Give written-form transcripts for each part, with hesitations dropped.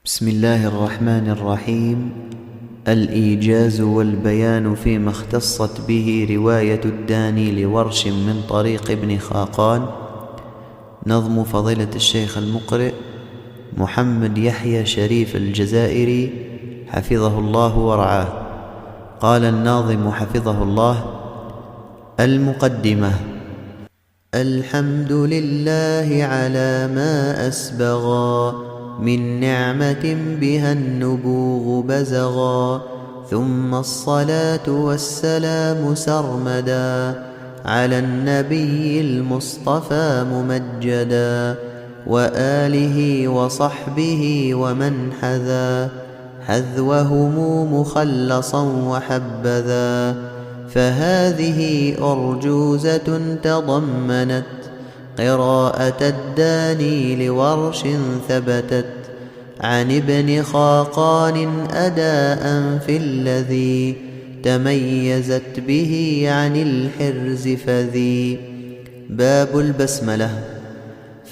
بسم الله الرحمن الرحيم. الإيجاز والبيان فيما اختصت به رواية الداني لورش من طريق ابن خاقان. نظم فضيلة الشيخ المقرئ محمد يحيى شريف الجزائري حفظه الله ورعاه. قال الناظم حفظه الله: المقدمة. الحمد لله على ما أسبغا من نعمة بها النبوغ بزغا، ثم الصلاة والسلام سرمدا على النبي المصطفى ممجدا، وآله وصحبه ومن حذا حذوهم مخلصا وحبذا. فهذه أرجوزة تضمنت قراءة الداني لورش ثبتت عن ابن خاقان أداء في الذي تميزت به عن الحرز فذي. باب البسملة.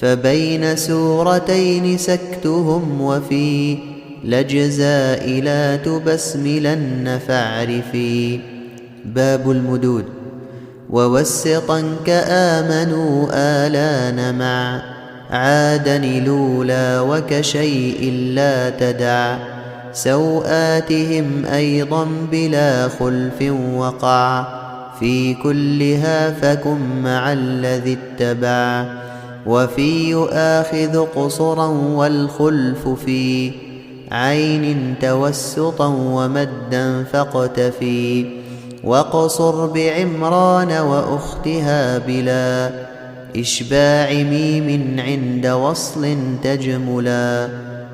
فبين سورتين سكتهم، وفي الأجزاء لا تبسملن فاعرفي. باب المدود. ووسطا كآمنوا آلان مع عادا لولا وكشيء لا تدع، سوآتهم أيضا بلا خلف وقع في كلها فكن مع الذي اتبع. وفي يؤاخذ قصرا والخلف في عين توسطا ومدا فاقتفي. واقصر بعمران وأختها بلا إشباع ميم عند وصل تجملا.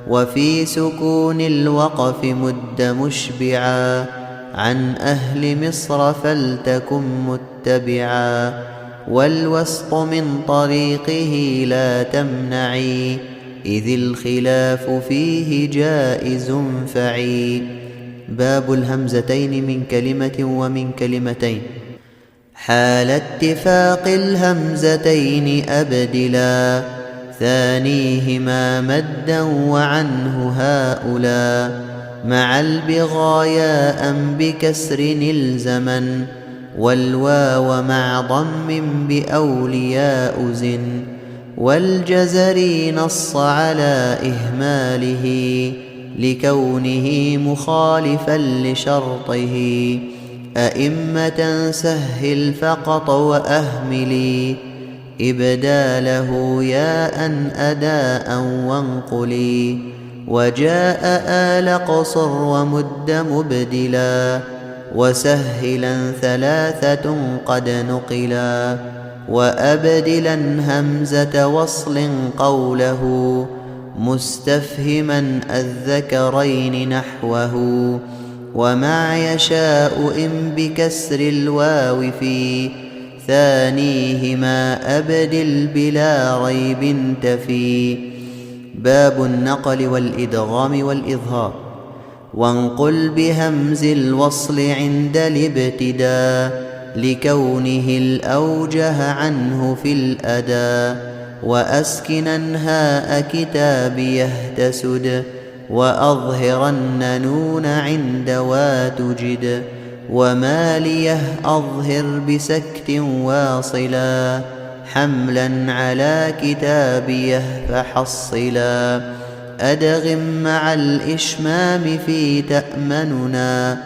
وفي سكون الوقف مد مشبعا عن أهل مصر فلتكن متبعا. والوسط من طريقه لا تمنعي إذ الخلاف فيه جائز فعي. باب الهمزتين من كلمة ومن كلمتين. حال اتفاق الهمزتين أبدلا ثانيهما مدا وعنه هؤلاء، مع البغاياء بكسر الزمن والواو مع ضم بأولياء زن. والجزر نص على إهماله لكونه مخالفا لشرطه. أئمة سهل فقط وأهملي إبداله ياء أداء وانقلي. وجاء آل قصر ومد مبدلا وسهلا ثلاثة قد نقلا. وأبدلا همزة وصل قوله مستفهما الذكرين نحوه. ومع يشاء إن بكسر الواو في ثانيهما أبدل بلا ريب تفي. باب النقل والإدغام والإظهار. وانقل بهمز الوصل عند الابتداء لكونه الأوجه عنه في الأداء. وأسكنا هاء كتابيه تسد وأظهرن نون عند واتجد. وماليه أظهر بسكت واصلا حملا على كتابيه فحصلا. أدغم مع الإشمام في تأمننا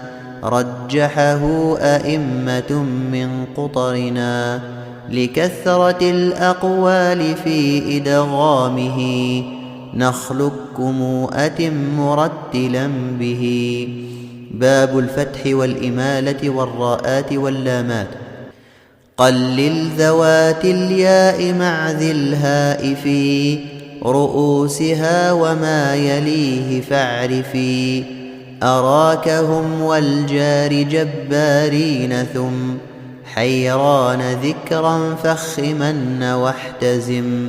رجحه أئمة من قطرنا. لكثرة الأقوال في إدغامه نخلقكم أتم مرتلا به. باب الفتح والإمالة والراءات واللامات. قلل ذوات الياء مع ذي الهاء في رؤوسها وما يليه فاعرفي. أراكهم والجار جبارين ثم حيران ذكرا فخمن واحتزم.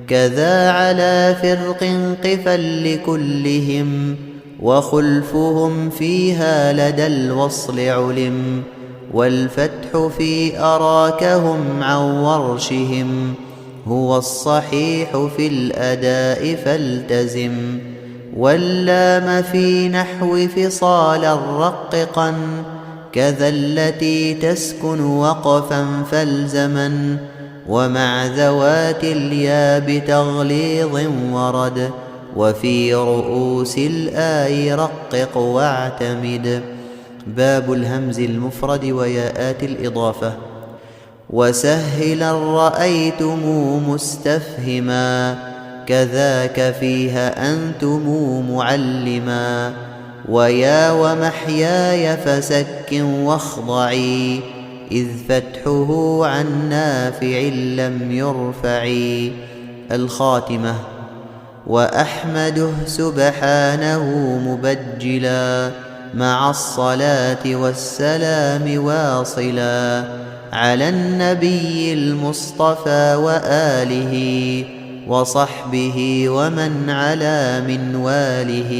كذا على فرق قفا لكلهم وخلفهم فيها لدى الوصل علم. والفتح في أراكهم عن ورشهم هو الصحيح في الأداء فالتزم. واللام في نحو فصال الرققا كذا التي تسكن وقفا فالزما ومع ذوات الياء بتغليظ ورد وفي رؤوس الآي رقق واعتمد. باب الهمز المفرد وياءات الإضافة. وسهلا رأيتم مستفهما كذاك فيها أنتم معلما ويا ومحياي فسك واخضعي إذ فتحه عن نافع لم يرفع. الخاتمة. وأحمده سبحانه مبجلا مع الصلاة والسلام واصلا على النبي المصطفى وآله وصحبه ومن علا منواله.